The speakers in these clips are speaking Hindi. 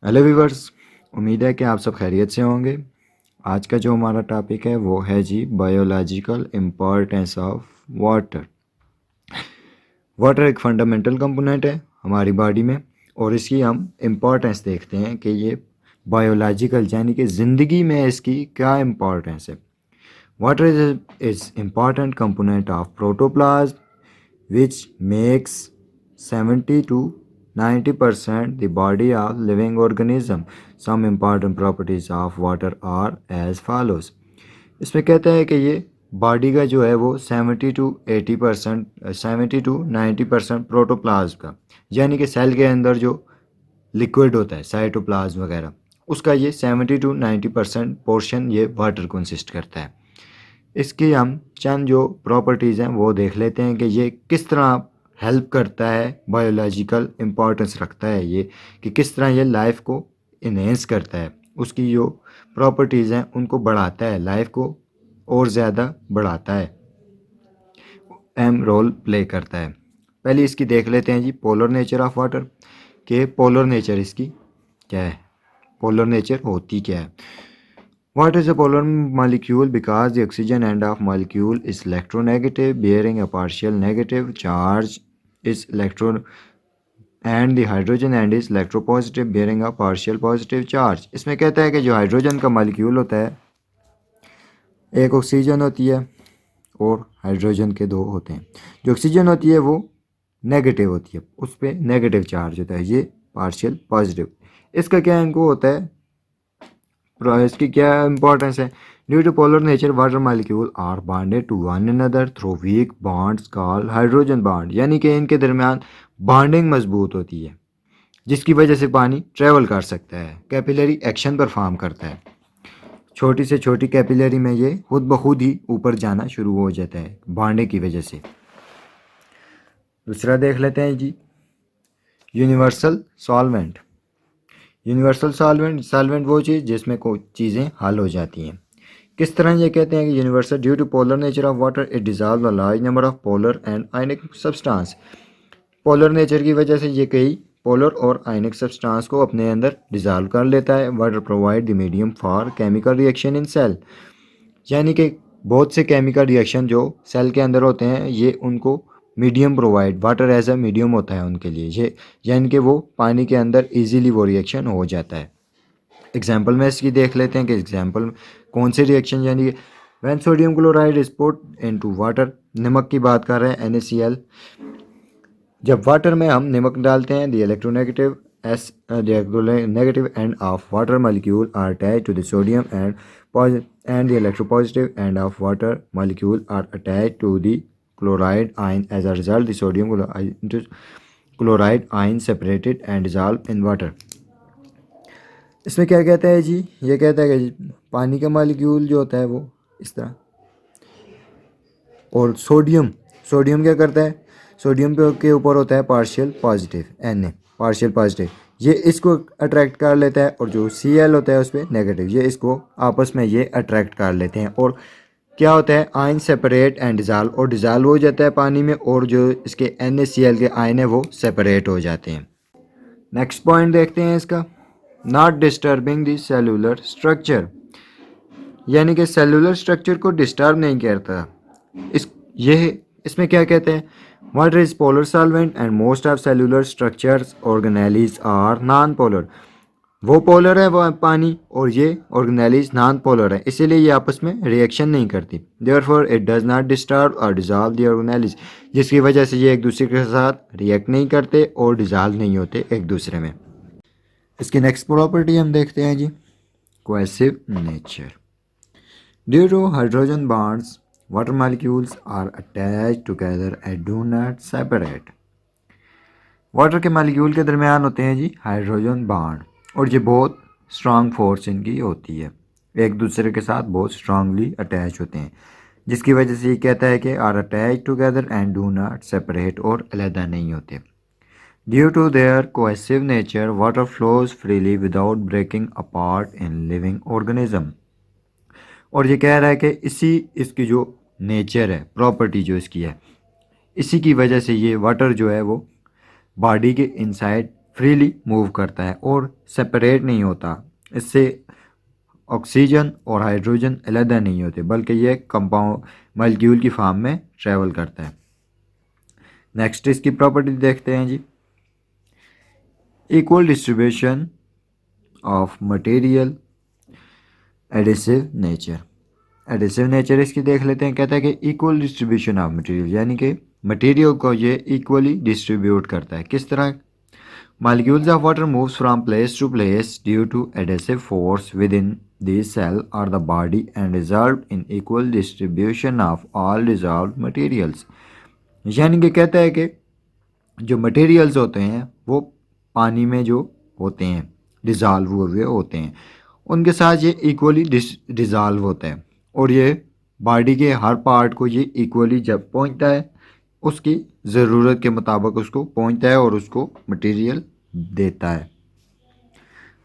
Hello viewers. उम्मीद है कि आप सब खैरियत से होंगे। आज का जो हमारा टॉपिक है वो है जी biological importance of water. Water एक फंडामेंटल कंपोनेंट है हमारी बॉडी में और इसकी हम इम्पोर्टेंस देखते हैं कि ये बायोलॉजिकल यानी कि ज़िंदगी में इसकी क्या इम्पोर्टेंस है। Water is important component of protoplasm which makes 70 to 90% the body of living organism. Some important properties of water are as follows. इसमें कहता है कि ये बॉडी का जो है वो 70 to 90% प्रोटोप्लाज्म का यानी कि सेल के अंदर जो लिक्विड होता है साइटोप्लाज्म वगैरह उसका ये 70 to 90% पोर्शन ये वाटर कंसिस्ट करता है। इसकी हम चंद जो प्रॉपर्टीज़ हैं वो देख लेते हैं कि ये किस तरह हेल्प करता है, बायोलॉजिकल इम्पोर्टेंस रखता है ये कि किस तरह ये लाइफ को इन्हेंस करता है, उसकी जो प्रॉपर्टीज़ हैं उनको बढ़ाता है, लाइफ को और ज़्यादा बढ़ाता है, अहम रोल प्ले करता है। पहले इसकी देख लेते हैं जी पोलर नेचर ऑफ वाटर कि पोलर नेचर इसकी क्या है, पोलर नेचर होती क्या है। Water is a polar molecule because the oxygen end of molecule is electronegative, bearing a partial negative charge is electron, and the hydrogen end is electropositive, bearing a partial positive charge. इसमें कहता है कि जो हाइड्रोजन का मॉलिक्यूल होता है, एक ऑक्सीजन होती है और हाइड्रोजन के दो होते हैं। जो ऑक्सीजन होती है वो नेगेटिव होती है, उस पर नेगेटिव चार्ज होता है, ये पार्शियल पॉजिटिव। इसका क्या इनको होता है, इसकी क्या इंपॉर्टेंस है। Due to polar nature water molecule are bonded to one another through weak bonds called hydrogen bond, यानी कि इनके दरमियान बॉन्डिंग मजबूत होती है जिसकी वजह से पानी ट्रेवल कर सकता है, कैपिलरी एक्शन परफॉर्म करता है। छोटी से छोटी कैपिलरी में ये खुद ब खुद ही ऊपर जाना शुरू हो जाता है बॉन्डिंग की वजह से। दूसरा देख लेते हैं जी यूनिवर्सल सॉल्वेंट। यूनिवर्सल सॉल्वेंट वो चीज़ जिसमें कोई चीज़ें हल हो जाती हैं। किस तरह ये कहते हैं कि universal due to polar nature of water it dissolve a large number of polar and ionic substance. Polar nature की वजह से ये कई पोलर और आयनिक सब्सटेंस को अपने अंदर डिजॉल्व कर लेता है। Water provide the medium for chemical reaction in cell, यानी कि बहुत से केमिकल रिएक्शन जो सेल के अंदर होते हैं ये उनको medium provide, water as a medium होता है उनके लिए ये, यानी कि वो पानी के अंदर इजीली वो रिएक्शन हो जाता है। एग्जाम्पल में इसकी देख लेते हैं कि एग्जाम्पल कौन से रिएक्शन, यानी कि when sodium chloride is put into water, नमक की बात कर रहे हैं NaCl। जब वाटर में हम नमक डालते हैं the electronegative negative end of water molecule are attached to the sodium and the electropositive end of water molecule are attached to the chloride ion. As a result, the sodium chloride ion separated and dissolved in water. इसमें क्या कहता है जी, ये कहता है कि पानी का मॉलिक्यूल जो होता है वो इस तरह, और सोडियम क्या करता है, सोडियम के ऊपर होता है partial positive Na, partial positive, ये इसको अट्रैक्ट कर लेता है, और जो Cl होता है उस पर नेगेटिव, ये इसको आपस में ये अट्रैक्ट कर लेते हैं और क्या होता है आयन सेपरेट एंड डिज़ाल्व, और डिज़ाल्व हो जाता है पानी में, और जो इसके NaCl के आयन है वो सेपरेट हो जाते हैं। नेक्स्ट पॉइंट देखते हैं इसका, not disturbing the cellular structure, यानी कि सेलुलर स्ट्रक्चर को डिस्टर्ब नहीं करता। इसमें क्या कहते हैं, water is polar solvent and most of cellular structures organelles are non polar. वो पोलर है वो पानी, और ये ऑर्गेनेलिज नॉन पोलर है, इसीलिए ये आपस में रिएक्शन नहीं करती। Therefore it does not disturb और डिजॉल्व द ऑर्गेनेलिज, जिसकी वजह से ये एक दूसरे के साथ रिएक्ट नहीं करते और डिजॉल्व नहीं होते एक दूसरे में। इसकी नेक्स्ट प्रॉपर्टी हम देखते हैं जी cohesive nature. Due to hydrogen bonds water molecules are attached together and do not separate. Water के मालिक्यूल के दरमियान होते हैं जी हाइड्रोजन बॉन्ड, और ये बहुत स्ट्रांग फोर्स इनकी होती है, एक दूसरे के साथ बहुत स्ट्रांगली अटैच होते हैं, जिसकी वजह से ये कहता है कि are attach together and do not separate, और अलहदा नहीं होते। Due to their cohesive nature water flows freely without breaking apart in living organism, और ये कह रहा है कि इसकी जो नेचर है, प्रॉपर्टी जो इसकी है, इसी की वजह से ये वाटर जो है वो बॉडी के इनसाइड फ्रीली मूव करता है और सेपरेट नहीं होता। इससे ऑक्सीजन और हाइड्रोजन अलग नहीं होते, बल्कि ये कंपाउंड मॉलिक्यूल की फॉर्म में ट्रैवल करता है। नेक्स्ट इसकी प्रॉपर्टी देखते हैं जी। Equal distribution of material, adhesive nature. Adhesive nature इसकी देख लेते हैं। कहता है कि इक्वल डिस्ट्रीब्यूशन ऑफ मटेरियल, यानी कि मटेरियल को ये इक्वली डिस्ट्रीब्यूट करता है। किस तरह? Molecules of water moves from place to place due to adhesive force within the cell or the body and result in equal distribution of all dissolved materials। यानी कि कहता है कि जो मटेरियल्स होते हैं वो पानी में जो होते हैं डिज़ॉल्व हुए होते हैं, उनके साथ ये इक्वली डिज़ॉल्व होता है और ये बॉडी के हर पार्ट को ये इक्वली जब पहुंचता है, उसकी ज़रूरत के मुताबिक उसको पहुंचता है और उसको मटेरियल देता है।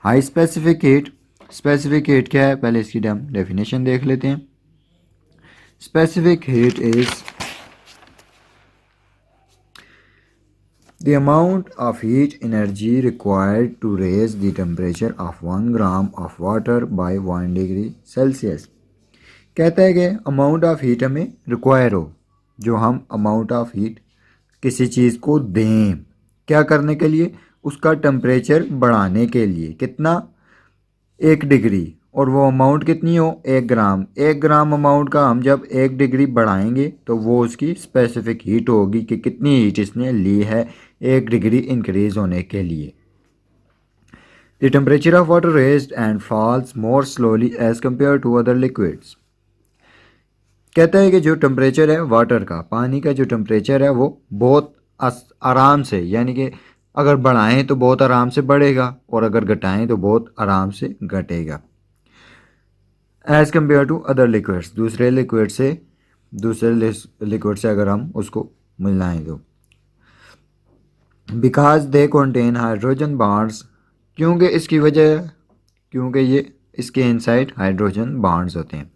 High specific heat. Specific heat क्या है? पहले इसकी हम डेफिनेशन देख लेते हैं। Specific heat is the amount of heat energy required to raise the temperature of 1 gram of water by 1 degree Celsius. कहता है कि अमाउंट ऑफ हीट हमें रिक्वायर हो, जो हम अमाउंट ऑफ हीट किसी चीज़ को दें, क्या करने के लिए? उसका टेम्परेचर बढ़ाने के लिए। कितना? 1 डिग्री, और वो अमाउंट कितनी हो? 1 ग्राम। 1 ग्राम अमाउंट का हम जब 1 डिग्री बढ़ाएंगे तो वो उसकी स्पेसिफिक हीट होगी कि कितनी हीट इसने ली है 1 डिग्री इंक्रीज होने के लिए। The temperature of water raised and falls more slowly as compare to other liquids. कहता है कि जो टेम्परेचर है वाटर का, पानी का जो टेम्परेचर है वो बहुत आराम से, यानी कि अगर बढ़ाएं तो बहुत आराम से बढ़ेगा और अगर घटाएं तो बहुत आराम से घटेगा as compare to other liquids. दूसरे लिक्विड से अगर हम उसको मिलाएं तो। Because they contain hydrogen bonds, क्योंकि ये इसके इनसाइड हाइड्रोजन बॉन्ड्स होते हैं।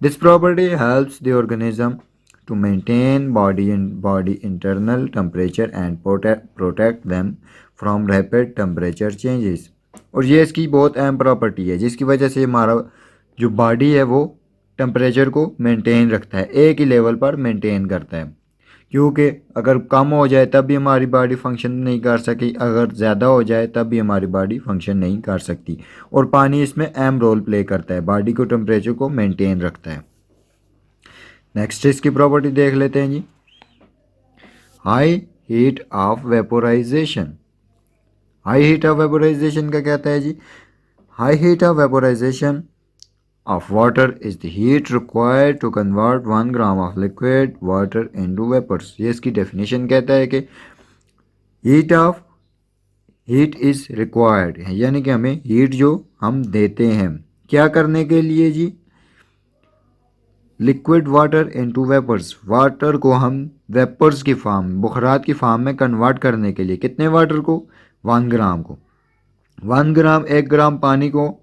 This property helps the organism to maintain body internal temperature and protect them from rapid temperature changes। और ये इसकी बहुत अहम प्रॉपर्टी है, जिसकी वजह से हमारा जो बॉडी है वो टेम्परेचर को मेंटेन रखता है, एक ही लेवल पर मेंटेन करता है। क्योंकि अगर कम हो जाए तब भी हमारी बॉडी फंक्शन नहीं कर सकी, अगर ज़्यादा हो जाए तब भी हमारी बॉडी फंक्शन नहीं कर सकती, और पानी इसमें अहम रोल प्ले करता है, बॉडी को टेम्परेचर को मेंटेन रखता है। नेक्स्ट इसकी प्रॉपर्टी देख लेते हैं जी। High heat of vaporisation. High heat of vaporisation का कहता है जी, high heat of vaporisation of water is the heat required to convert 1 gram of liquid water into vapours. ये इसकी डेफिनेशन कहता है कि हीट इज रिक्वायर्ड है, यानी कि हमें हीट जो हम देते हैं क्या करने के लिए जी? Liquid water into vapours. Water को हम वेपर्स की फॉर्म, बुखरात की फॉर्म में कन्वर्ट करने के लिए। कितने वाटर को? 1 ग्राम को। 1 ग्राम 1 ग्राम पानी को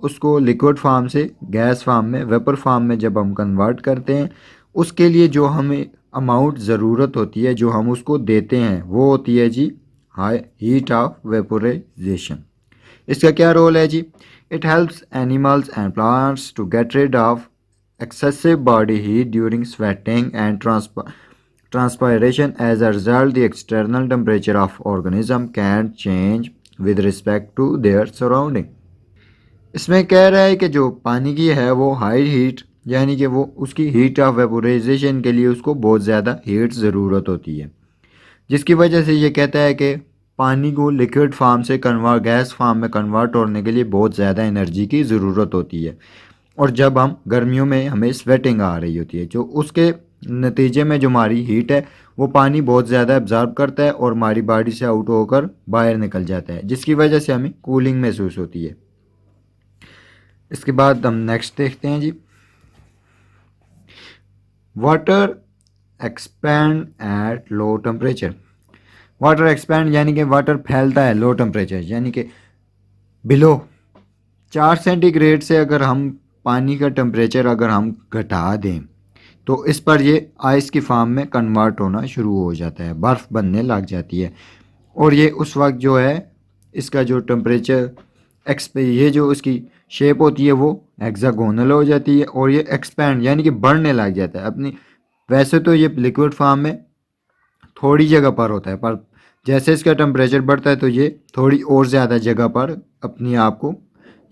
उसको लिक्विड फॉर्म से गैस फॉर्म में, वेपर फॉर्म में जब हम कन्वर्ट करते हैं, उसके लिए जो हमें अमाउंट ज़रूरत होती है, जो हम उसको देते हैं, वो होती है जी हाई हीट ऑफ वेपोराइजेशन। इसका क्या रोल है जी? It helps animals and plants to get rid of excessive body heat during sweating and transpiration. As a result, the external temperature of organism can change with respect to their surrounding। इसमें कह रहा है कि जो पानी की है वो हाई हीट, यानी कि वो उसकी हीट ऑफ वेपोराइजेशन के लिए उसको बहुत ज़्यादा हीट ज़रूरत होती है, जिसकी वजह से ये कहता है कि पानी को लिक्विड फार्म से गैस फार्म में कन्वर्ट होने के लिए बहुत ज़्यादा एनर्जी की ज़रूरत होती है। और जब हम गर्मियों में हमें स्वेटिंग आ रही होती है, जो उसके नतीजे में जो हमारी हीट है वो पानी बहुत ज़्यादा एब्जॉर्ब करता है और हमारी बॉडी से आउट होकर बाहर निकल जाता है, जिसकी वजह से हमें कूलिंग महसूस होती है। इसके बाद हम नेक्स्ट देखते हैं जी। Water expand at low temperature. Water expand यानी कि वाटर फैलता है लो टेम्परेचर, यानी कि बिलो 4 सेंटीग्रेड से अगर हम पानी का टेम्परेचर अगर हम घटा दें तो इस पर ये आइस की फॉर्म में कन्वर्ट होना शुरू हो जाता है, बर्फ़ बनने लग जाती है, और ये उस वक्त जो है इसका जो टेम्परेचर ये जो इसकी शेप होती है वो हेक्सागोनल हो जाती है और ये एक्सपैंड यानी कि बढ़ने लग जाता है अपनी। वैसे तो ये लिक्विड फॉर्म में थोड़ी जगह पर होता है, पर जैसे इसका टेम्परेचर बढ़ता है तो ये थोड़ी और ज़्यादा जगह पर अपनी आप को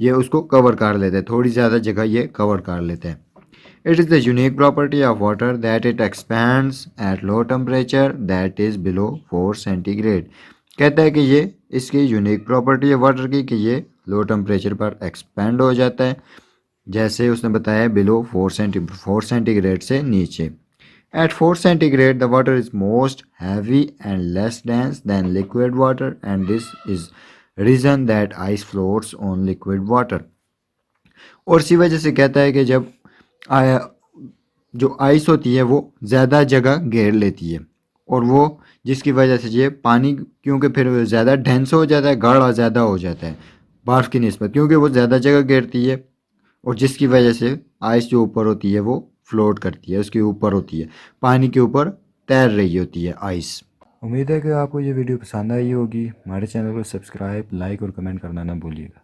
ये उसको कवर कर लेता है, थोड़ी ज़्यादा जगह ये कवर कर लेते हैं। It is the unique property of water that it expands eight low temperature that is below 4 centigrade. कहता है कि ये इसकी यूनिक प्रॉपर्टी है वाटर की कि ये लो टेम्परेचर पर एक्सपैंड हो जाता है, जैसे उसने बताया बिलो 4 सेंटीग्रेड से नीचे। At 4 centigrade, the water is most heavy and less dense than liquid water, and this is reason that ice floats on liquid water. और इसी वजह से कहता है कि जब जो आइस होती है वो ज़्यादा जगह घेर लेती है, और वो जिसकी वजह से ये पानी क्योंकि फिर ज़्यादा डेंस हो जाता है, गाढ़ा ज़्यादा हो जाता है बर्फ़ की निस्बत, क्योंकि वो ज़्यादा जगह घेरती है और जिसकी वजह से आइस जो ऊपर होती है वो फ्लोट करती है, उसके ऊपर होती है, पानी के ऊपर तैर रही होती है आइस। उम्मीद है कि आपको ये वीडियो पसंद आई होगी। हमारे चैनल को सब्सक्राइब, लाइक और कमेंट करना ना भूलिएगा।